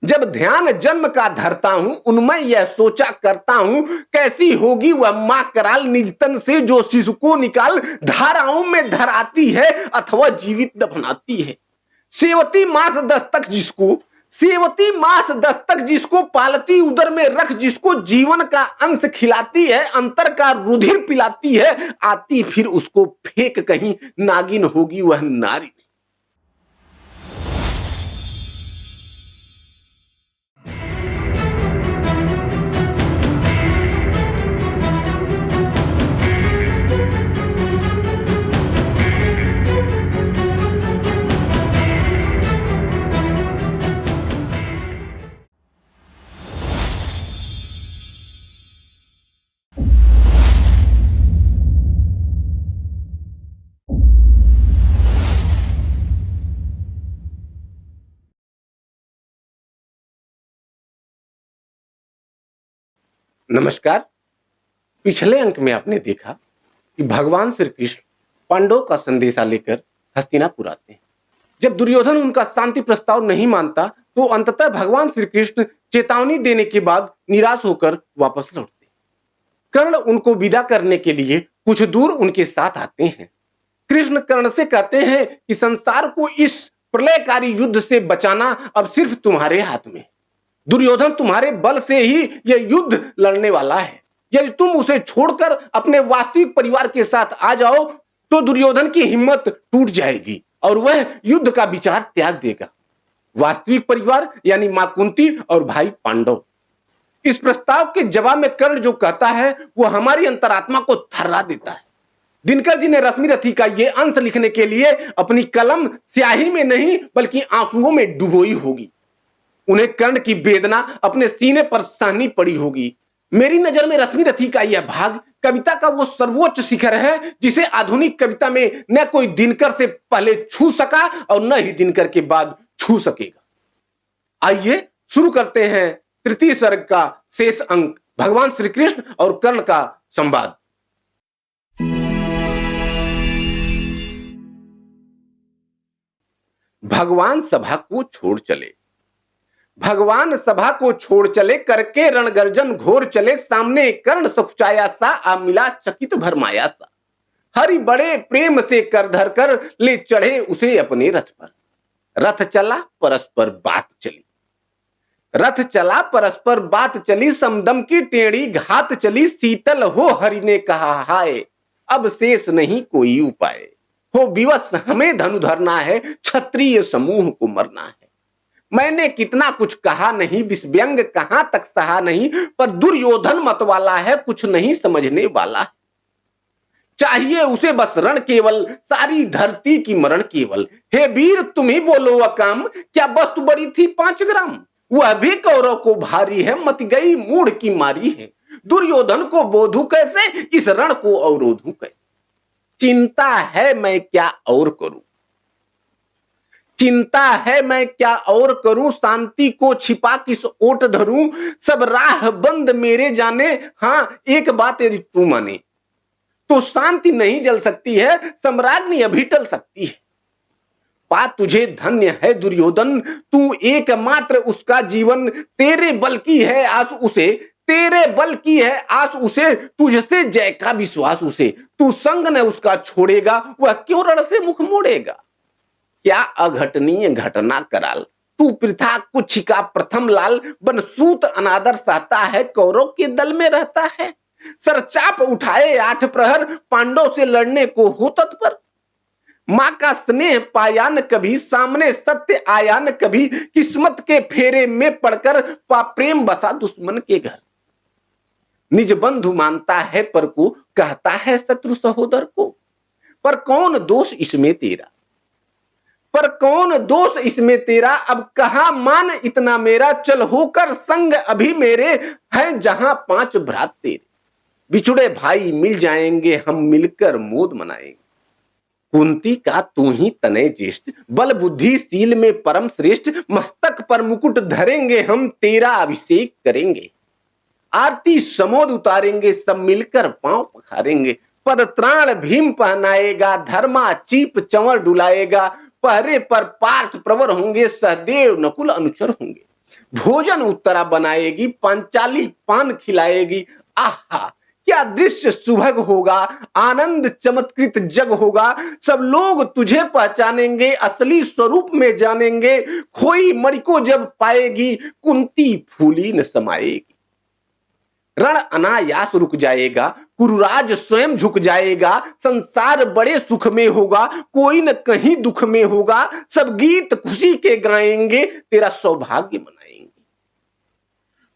जब ध्यान जन्म का धरता हूं, उनमें यह सोचा करता हूं, कैसी होगी वह मां कराल निज तन से जो शिशु को निकाल धाराओं में धराती है अथवा जीवित दफनाती है। सेवती मास दस्तक जिसको पालती उदर में रख जिसको जीवन का अंश खिलाती है, अंतर का रुधिर पिलाती है, आती फिर उसको फेंक कहीं नागिन होगी वह नारी। नमस्कार। पिछले अंक में आपने देखा कि भगवान श्री कृष्ण पांडवों का संदेशा लेकर हस्तिनापुर आते हैं। जब दुर्योधन उनका शांति प्रस्ताव नहीं मानता तो अंततः भगवान श्री कृष्ण चेतावनी देने के बाद निराश होकर वापस लौटते। कर्ण उनको विदा करने के लिए कुछ दूर उनके साथ आते हैं। कृष्ण कर्ण से कहते हैं कि संसार को इस प्रलयकारी युद्ध से बचाना अब सिर्फ तुम्हारे हाथ में। दुर्योधन तुम्हारे बल से ही यह युद्ध लड़ने वाला है। यदि तुम उसे छोड़कर अपने वास्तविक परिवार के साथ आ जाओ तो दुर्योधन की हिम्मत टूट जाएगी और वह युद्ध का विचार त्याग देगा। वास्तविक परिवार यानी मां कुंती और भाई पांडव। इस प्रस्ताव के जवाब में कर्ण जो कहता है वह हमारी अंतरात्मा को थर्रा देता है। दिनकर जी ने रश्मि रथी का यह अंश लिखने के लिए अपनी कलम स्याही में नहीं बल्कि आंसुओं में डुबोई होगी। उन्हें कर्ण की वेदना अपने सीने पर सहनी पड़ी होगी। मेरी नजर में रश्मि रथी का यह भाग कविता का वो सर्वोच्च शिखर है जिसे आधुनिक कविता में न कोई दिनकर से पहले छू सका और न ही दिनकर के बाद छू सकेगा। आइए शुरू करते हैं तृतीय सर्ग का शेष अंक, भगवान श्री कृष्ण और कर्ण का संवाद। भगवान सभा को छोड़ चले करके रणगर्जन घोर चले, सामने कर्ण सकुचाया सा आ मिला चकित भरमाया सा। हरि बड़े प्रेम से कर धर कर ले चढ़े उसे अपने रथ पर। रथ चला परस्पर बात चली, समदम की टेढ़ी घात चली। शीतल हो हरि ने कहा हाय, अब शेष नहीं कोई उपाय। हो विवश हमें धनु धरना है, क्षत्रिय समूह को मरना है। मैंने कितना कुछ कहा नहीं, विषव्यंग कहां तक सहा नहीं, पर दुर्योधन मत वाला है, कुछ नहीं समझने वाला है। चाहिए उसे बस रण केवल, सारी धरती की मरण केवल। हे वीर तुम ही बोलो अकाम, क्या वस्तु बड़ी थी 5 ग्राम। वह भी कौरव को भारी है, मत गई मूढ़ की मारी है। दुर्योधन को बोधू कैसे, इस रण को अवरोधू कैसे। चिंता है मैं क्या और करूं, शांति को छिपा किस ओट धरूं। सब राह बंद मेरे जाने, हां एक बात यदि तू माने, तो शांति नहीं जल सकती है, सम्राज्ञी अभी टल सकती है। पा तुझे धन्य है दुर्योधन, तू एकमात्र उसका जीवन। तेरे बल की है आस उसे, तुझसे जय का विश्वास उसे। तू संग न उसका छोड़ेगा, वह क्यों रण से मुख मोड़ेगा। क्या अघटनीय घटना कराल, तू प्रथा कुछ का प्रथम लाल। बनसूत अनादर सहता है, कौरव के दल में रहता है। सरचाप उठाए 8 प्रहर, पांडव से लड़ने को हो तत्पर। मां का स्नेह पाया न कभी, सामने सत्य आया न कभी। किस्मत के फेरे में पड़कर प्रेम बसा दुश्मन के घर। निज बंधु मानता है पर को, कहता है शत्रु सहोदर को। पर कौन दोष इसमें तेरा, अब कहां मान इतना मेरा। चल होकर संग अभी मेरे, हैं जहां 5 भ्रात तेरे। बिछुड़े भाई मिल जाएंगे, हम मिलकर मोद मनाएंगे। कुंती का तू ही तनय ज्येष्ठ, बल बुद्धि शील में परम श्रेष्ठ। मस्तक पर मुकुट धरेंगे, हम तेरा अभिषेक करेंगे। आरती समोद उतारेंगे, सब मिलकर पांव पखारेंगे। पद त्राण भीम पहनाएगा, धर्मा चीप चंवर डुलाएगा। पहरे पर पार्थ प्रवर होंगे, सहदेव नकुल अनुचर होंगे। भोजन उत्तरा बनाएगी, पांचाली पान खिलाएगी। आहा, क्या दृश्य सुभग होगा, आनंद चमत्कृत जग होगा। सब लोग तुझे पहचानेंगे, असली स्वरूप में जानेंगे। खोई मणि को जब पाएगी, कुंती फूली न समाएगी। रण अनायास रुक जाएगा, कुरुराज स्वयं झुक जाएगा। संसार बड़े सुख में होगा, कोई न कहीं दुख में होगा। सब गीत खुशी के गाएंगे, तेरा सौभाग्य मनाएंगे।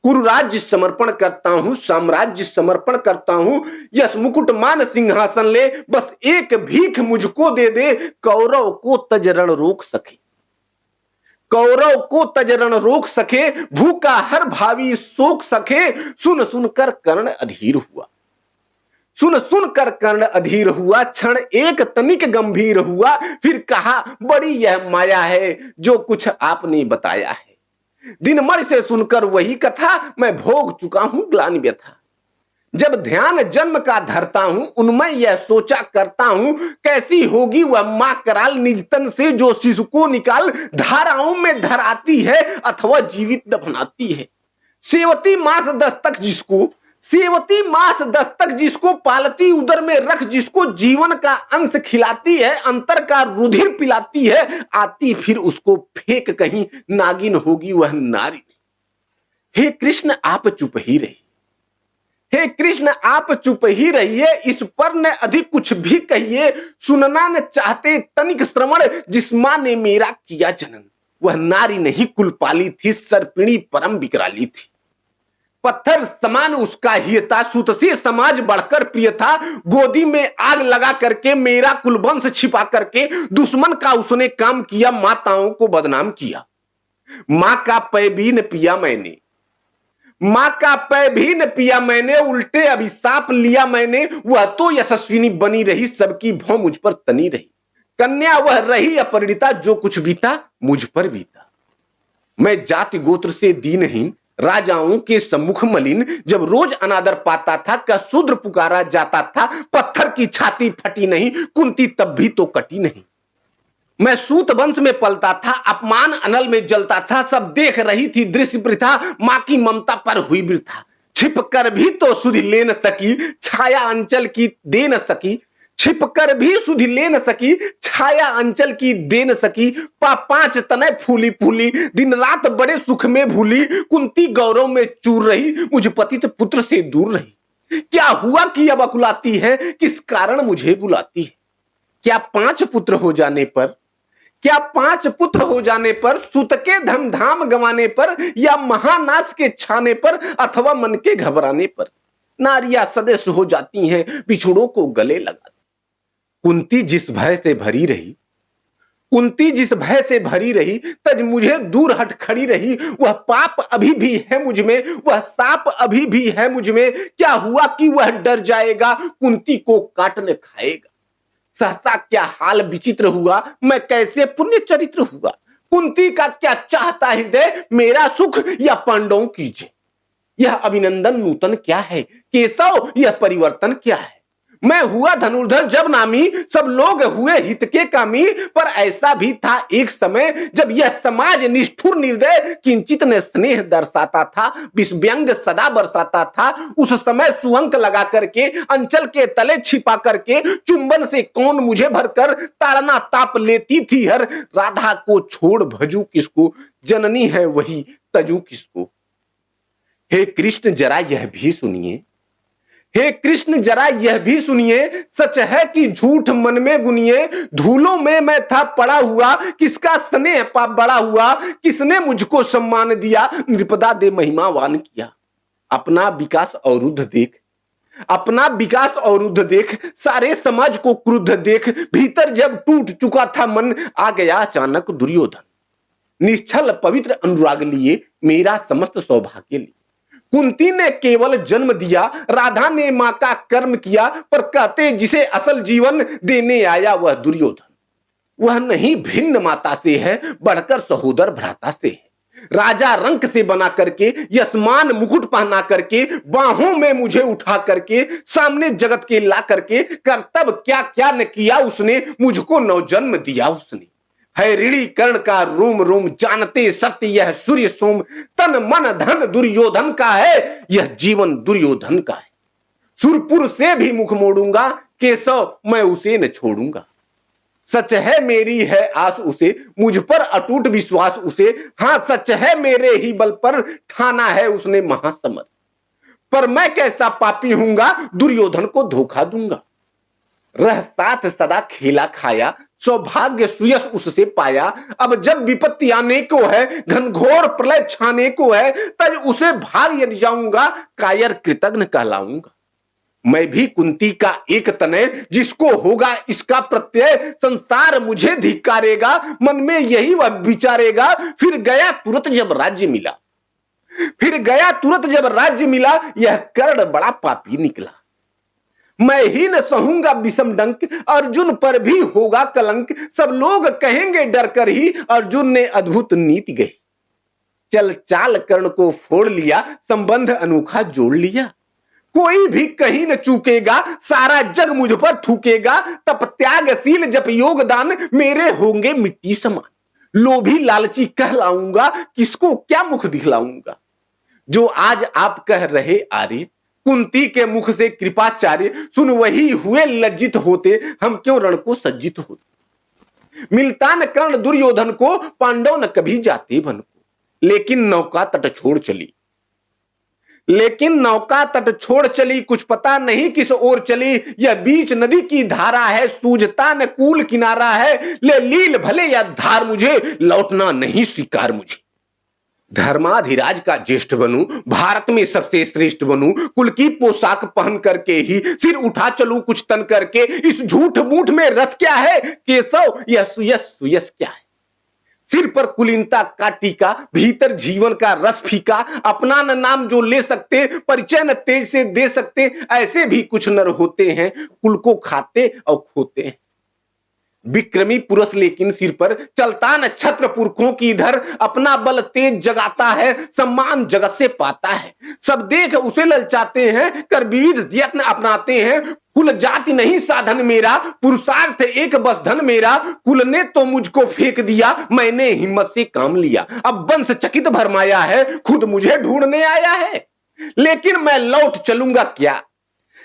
कुरुराज्य समर्पण करता हूं, साम्राज्य समर्पण करता हूं। यश मुकुट मान सिंहासन ले, बस एक भीख मुझको दे दे। कौरव को तज रण रोक सके, कौरव को तज रण रोक सके। भूखा हर भावी सोख सके। सुन सुनकर कर्ण अधीर हुआ, सुन सुनकर कर्ण अधीर हुआ। क्षण एक तनिक गंभीर हुआ, फिर कहा बड़ी यह माया है जो कुछ आपने बताया है। दिन मर से सुनकर वही कथा, मैं भोग चुका हूं ग्लानि व्यथा। जब ध्यान जन्म का धरता हूं, उनमें यह सोचा करता हूं। कैसी होगी वह मां कराल, निज तन से जो शिशु को निकाल। धाराओं में धराती है अथवा जीवित दफनाती है। सेवती मास दस्तक जिसको, सेवती मास दस्तक जिसको, पालती उदर में रख जिसको। जीवन का अंश खिलाती है, अंतर का रुधिर पिलाती है। आती फिर उसको फेंक कहीं, नागिन होगी वह नारी नहीं। हे कृष्ण आप चुप ही रही, हे कृष्ण आप चुप ही रहिए। इस पर न अधिक कुछ भी कहिए। सुनना न चाहते तनिक श्रवण, जिस मां ने मेरा किया जनन। वह नारी नहीं कुलपाली थी, सर्पिणी परम विकराली थी। पत्थर समान उसका ही था, सुत से समाज बढ़कर प्रिय था। गोदी में आग लगा करके, मेरा कुलवंश छिपा करके, दुश्मन का उसने काम किया, माताओं को बदनाम किया। मां का पै भी न पिया मैंने, मां का पै भी न पिया मैंने। उल्टे अभिशाप लिया मैंने। वह तो यशस्विनी बनी रही, सबकी भौं मुझ पर तनी रही। कन्या वह रही अपरिणिता, जो कुछ बीता मुझ पर बीता। मैं जाति गोत्र से दीनहीन, राजाओं के सम्मुख मलिन। जब रोज अनादर पाता था, क्या शूद्र पुकारा जाता था। पत्थर की छाती फटी नहीं, कुंती तब भी तो कटी नहीं। मैं सूत वंश में पलता था, अपमान अनल में जलता था। सब देख रही थी दृश्य प्रथा, मां की ममता पर हुई वृथा। छिप कर भी तो सुधि ले न सकी, छाया अंचल की दे न सकी। छिप कर भी सुधि ले न सकी, छाया अंचल की दे न सकी। पांच तने फूली फूली, दिन रात बड़े सुख में भूली। कुंती गौरव में चूर रही, मुझ पतित पुत्र से दूर रही। क्या हुआ कि अब अकुलाती है, किस कारण मुझे बुलाती है। क्या 5 पुत्र हो जाने पर, क्या 5 पुत्र हो जाने पर, सुत के धन धाम गंवाने पर, या महानाश के छाने पर, अथवा मन के घबराने पर। नारियां सदस्य हो जाती हैं, बिछुड़ों को गले लगाती। कुंती जिस भय से भरी रही, कुंती जिस भय से भरी रही, तज मुझे दूर हट खड़ी रही। वह पाप अभी भी है मुझ में, वह साप अभी भी है मुझ में। क्या हुआ कि वह डर जाएगा, कुंती को काटने खाएगा। सहसा क्या हाल विचित्र हुआ, मैं कैसे पुण्य चरित्र हुआ। कुंती का क्या चाहता हृदय, मेरा सुख या पांडवों की जय। यह अभिनंदन नूतन क्या है, केशव यह परिवर्तन क्या है। मैं हुआ धनुर्धर जब नामी, सब लोग हुए हित के कामी। पर ऐसा भी था एक समय, जब यह समाज निष्ठुर निर्दय किंचित न स्नेह दर्शाता था, विषव्यंग सदा बरसाता था। उस समय सुअंक लगा करके, अंचल के तले छिपा करके, चुंबन से कौन मुझे भरकर, ताड़ना ताप लेती थी हर। राधा को छोड़ भजू किसको, जननी है वही तजू किसको। हे कृष्ण जरा यह भी सुनिए, हे कृष्ण जरा यह भी सुनिए। सच है कि झूठ मन में गुनिए। धूलों में मैं था पड़ा हुआ, किसका स्नेह पाप बड़ा हुआ। किसने मुझको सम्मान दिया, नृपदा दे महिमावान किया। अपना विकास अवरुद्ध देख, अपना विकास अवरुद्ध देख। सारे समाज को क्रुद्ध देख। भीतर जब टूट चुका था मन, आ गया अचानक दुर्योधन। निश्चल पवित्र अनुराग लिए, मेरा समस्त सौभाग्य लिए। कुंती ने केवल जन्म दिया, राधा ने मां का कर्म किया। पर कहते जिसे असल जीवन देने आया वह दुर्योधन। वह नहीं भिन्न माता से है, बढ़कर सहोदर भ्राता से है। राजा रंक से बना करके, यशमान मुकुट पहना करके, बाहों में मुझे उठा करके, सामने जगत के ला करके, कर्तव्य क्या क्या न किया उसने, मुझको नवजन्म दिया उसने। है ऋणी कर्ण का रोम रोम, जानते सत्य यह सूर्य सोम, तन मन धन दुर्योधन का है, यह जीवन दुर्योधन का है। सुरपुर से भी मुख मोड़ूंगा, केशव मैं उसे न छोड़ूंगा। सच है मेरी है आस उसे, मुझ पर अटूट विश्वास उसे, हां सच है मेरे ही बल पर, ठाना है उसने महासमर। पर मैं कैसा पापी हूंगा, दुर्योधन को धोखा दूंगा। रह साथ सदा खेला खाया, सौभाग्य सुयश उससे पाया। अब जब विपत्ति आने को है, घनघोर प्रलय छाने को है, तब उसे भाग यदि जाऊंगा, कायर कृतज्ञ कहलाऊंगा। मैं भी कुंती का एक तनय, जिसको होगा इसका प्रत्यय, संसार मुझे धिक्कारेगा, मन में यही वह विचारेगा। फिर गया तुरंत जब राज्य मिला, फिर गया तुरंत जब राज्य मिला, यह कर्ण बड़ा पापी निकला। मैं ही न सहूंगा विषम डंक, अर्जुन पर भी होगा कलंक। सब लोग कहेंगे डर कर ही, अर्जुन ने अद्भुत नीति गई। चल चाल कर्ण को फोड़ लिया, संबंध अनोखा जोड़ लिया। कोई भी कहीं न चूकेगा, सारा जग मुझ पर थूकेगा। तप त्यागशील जप योगदान, मेरे होंगे मिट्टी समान। लोभी लालची कहलाऊंगा, किसको क्या मुख दिखलाऊंगा। जो आज आप कह रहे आर्य, कुंती के मुख से कृपाचार्य, सुन वही हुए लज्जित होते, हम क्यों रण को सज्जित होते। मिलता न कर्ण दुर्योधन को, पांडव न कभी जाते वन को। लेकिन नौका तट छोड़ चली, लेकिन नौका तट छोड़ चली, कुछ पता नहीं किस ओर चली। यह बीच नदी की धारा है, सूझता न कूल किनारा है। ले लील भले या धार मुझे, लौटना नहीं स्वीकार मुझे। धर्माधिराज का ज्येष्ठ बनूं, भारत में सबसे श्रेष्ठ बनूं, कुल की पोशाक पहन करके ही सिर उठा चलूं कुछ तन करके। इस झूठ मूठ में रस क्या है, केशव यह सुयस क्या है। सिर पर कुलीनता का टीका, भीतर जीवन का रस फीका। अपना न नाम जो ले सकते, परिचय न तेज से दे सकते, ऐसे भी कुछ नर होते हैं, कुल को खाते और खोते हैं। विक्रमी पुरुष लेकिन सिर पर चलता न छत्र पुरखों की इधर, अपना बल तेज जगाता है, सम्मान जगत से पाता है। सब देख उसे ललचाते हैं, कर विविध यत्न अपनाते हैं। कुल जाति नहीं साधन मेरा, पुरुषार्थ एक बस धन मेरा। कुल ने तो मुझको फेंक दिया, मैंने हिम्मत से काम लिया। अब वंश चकित भरमाया है, खुद मुझे ढूंढने आया है। लेकिन मैं लौट चलूंगा क्या,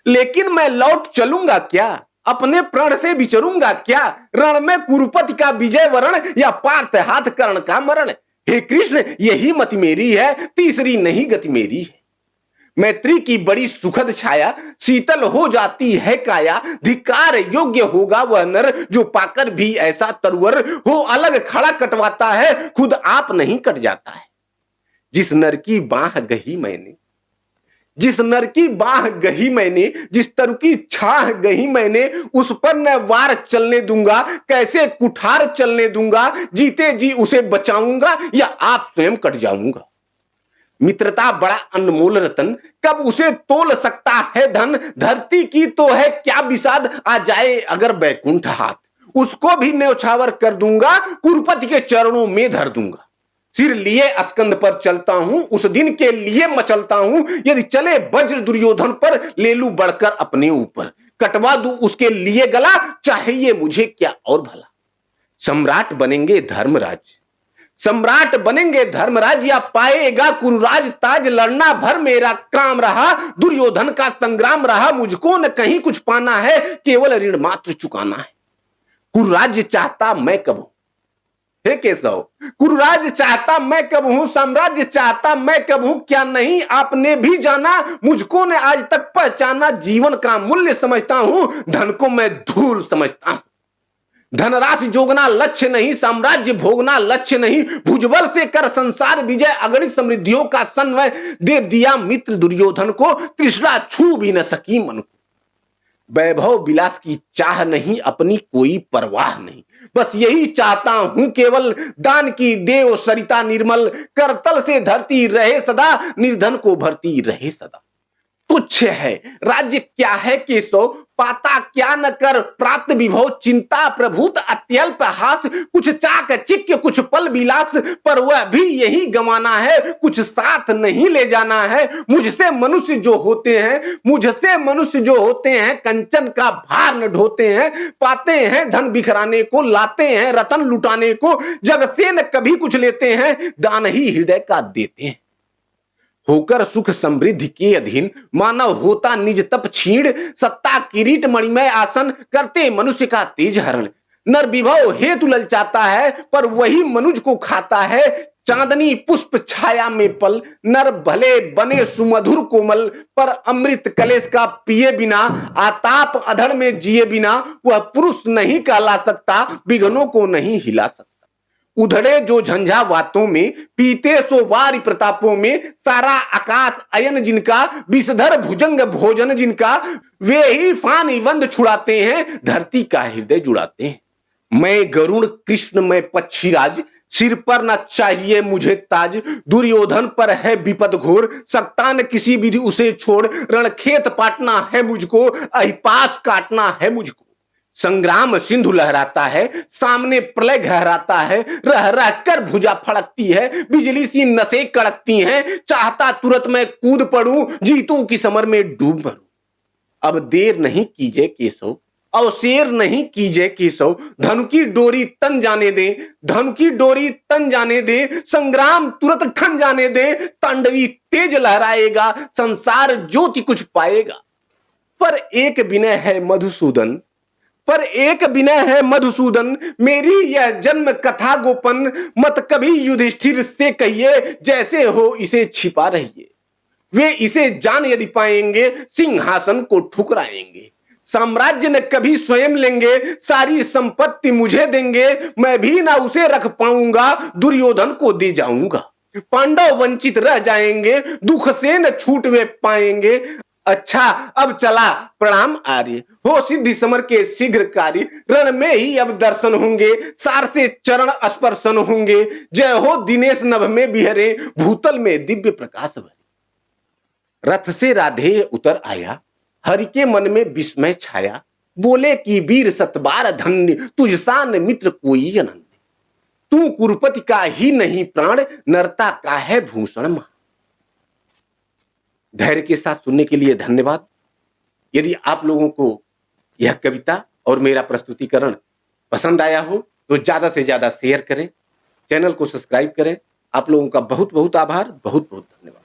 लेकिन मैं लौट चलूंगा क्या, अपने प्राण से विचरूंगा क्या। रण में कुरुपति का विजय वरण, या पार्थ हाथ कर्ण का मरण। हे कृष्ण यही मति मेरी है, तीसरी नहीं गति मेरी है। मैत्री की बड़ी सुखद छाया, शीतल हो जाती है काया। धिक्कार योग्य होगा वह नर, जो पाकर भी ऐसा तरुवर हो। अलग खड़ा कटवाता है, खुद आप नहीं कट जाता है। जिस नर की बाह गही मैंने, जिस नर की बाह गही मैंने, जिस तरु की छाह गही मैंने, उस पर न वार चलने दूंगा, कैसे कुठार चलने दूंगा। जीते जी उसे बचाऊंगा, या आप स्वयं कट जाऊंगा। मित्रता बड़ा अनमोल रतन, कब उसे तोल सकता है धन। धरती की तो है क्या विषाद, आ जाए अगर बैकुंठ हाथ। उसको भी न्यौछावर कर दूंगा, कुरुपति के चरणों में धर दूंगा। सिर लिए अस्कंद पर चलता हूं, उस दिन के लिए मचलता हूं। यदि चले वज्र दुर्योधन पर, ले लूं बढ़कर अपने ऊपर। कटवा दूं उसके लिए गला, चाहिए मुझे क्या और भला। सम्राट बनेंगे धर्मराज, सम्राट बनेंगे धर्मराज, या पाएगा कुरुराज ताज। लड़ना भर मेरा काम रहा, दुर्योधन का संग्राम रहा। मुझको न कहीं कुछ पाना है, केवल ऋण मात्र चुकाना है। कुरुराज चाहता मैं कब हूं, हे केशव कुरुराज चाहता मैं कब हूं, साम्राज्य चाहता मैं कब हूं। क्या नहीं आपने भी जाना, मुझको ने आज तक पहचाना। जीवन का मूल्य समझता हूं, धन को मैं धूल समझता हूं। धनराशि जोगना लक्ष्य नहीं, साम्राज्य भोगना लक्ष्य नहीं। भुजबल से कर संसार विजय, अगणित समृद्धियों का संवय। दे दिया मित्र दुर्योधन को, तृष्णा छू भी न सकी मन को। वैभव विलास की चाह नहीं, अपनी कोई परवाह नहीं। बस यही चाहता हूं केवल, दान की देव सरिता निर्मल। करतल से धरती रहे सदा, निर्धन को भरती रहे सदा। तुच्छ है। राज्य क्या है केशव, पाता क्या न कर, प्राप्त विभव चिंता प्रभुत अत्यल्प हास, कुछ चाक चिक्य कुछ पल विलास, पर वह भी यही गंवाना है, कुछ साथ नहीं ले जाना है। मुझसे मनुष्य जो होते हैं कंचन का भार न ढोते हैं, पाते हैं धन बिखराने को, लाते हैं रतन लुटाने को, जग से न कभी कुछ लेते हैं, दान ही हृदय का देते हैं। होकर सुख समृद्धि के अधीन मानव होता निज तप छीण, सत्ता किरीट मणिमय आसन करते मनुष्य का तेज हरण। नर विभव हेतु ललचाता है, पर वही मनुज को खाता है। चांदनी पुष्प छाया में पल, नर भले बने सुमधुर कोमल, पर अमृत कलेश का पिए बिना, आताप अधड़ में जिए बिना, वह पुरुष नहीं कहला सकता, विघ्नों को नहीं हिला सकता। उधड़े जो झंझावातों में, पीते सो वारि प्रतापों में, सारा आकाश अयन जिनका, विषधर भुजंग भोजन जिनका, वे ही फानी बंद छुड़ाते हैं, धरती का हृदय जुड़ाते हैं। मैं गरुड़ कृष्ण मैं पक्षीराज, सिर पर न चाहिए मुझे ताज, दुर्योधन पर है विपद घोर, सकता न किसी विधि उसे छोड़, रणखेत पाटना है मुझको, अहिपास काटना है मुझको। संग्राम सिंधु लहराता है, सामने प्रलय गहराता है, रह रह कर भुजा फड़कती है, बिजली सी नसें कड़कती हैं, चाहता तुरंत मैं कूद पड़ूं, जीतूं की समर में डूब मरूं। अब देर नहीं कीजिए केशव, अवसेर नहीं कीजिए केशव, धनु की डोरी तन जाने दे, धनु की डोरी तन जाने दे, संग्राम तुरंत ठन जाने दे, तांडवी तेज लहराएगा, संसार ज्योति कुछ पाएगा। पर एक विनय है मधुसूदन, मेरी यह जन्म कथा गोपन, मत कभी युधिष्ठिर से कहिए, जैसे हो इसे छिपा रहिए। वे इसे जान यदि पाएंगे, सिंहासन को ठुकराएंगे। साम्राज्य न कभी स्वयं लेंगे, सारी संपत्ति मुझे देंगे, मैं भी ना उसे रख पाऊंगा, दुर्योधन को दे जाऊंगा। पांडव वंचित रह जाएंगे, दुख से न छूट वे पाएंगे। अच्छा अब चला प्रणाम आर्य, हो सिद्धि समर के शीघ्र कार्य, रण में ही अब दर्शन होंगे, सार से चरण स्पर्शन होंगे। जय हो दिनेश नभ में बिहरे, भूतल में दिव्य प्रकाश भरे। रथ से राधेय उतर आया, हरि के मन में विस्मय छाया, बोले कि वीर सतबार धन्य, तुझसान मित्र कोई अनन्य। तू कुरुपति का ही नहीं प्राण, नरता का है भूषण मान। धैर्य के साथ सुनने के लिए धन्यवाद। यदि आप लोगों को यह कविता और मेरा प्रस्तुतिकरण पसंद आया हो तो ज्यादा से ज्यादा शेयर करें, चैनल को सब्सक्राइब करें। आप लोगों का बहुत बहुत आभार, बहुत बहुत धन्यवाद।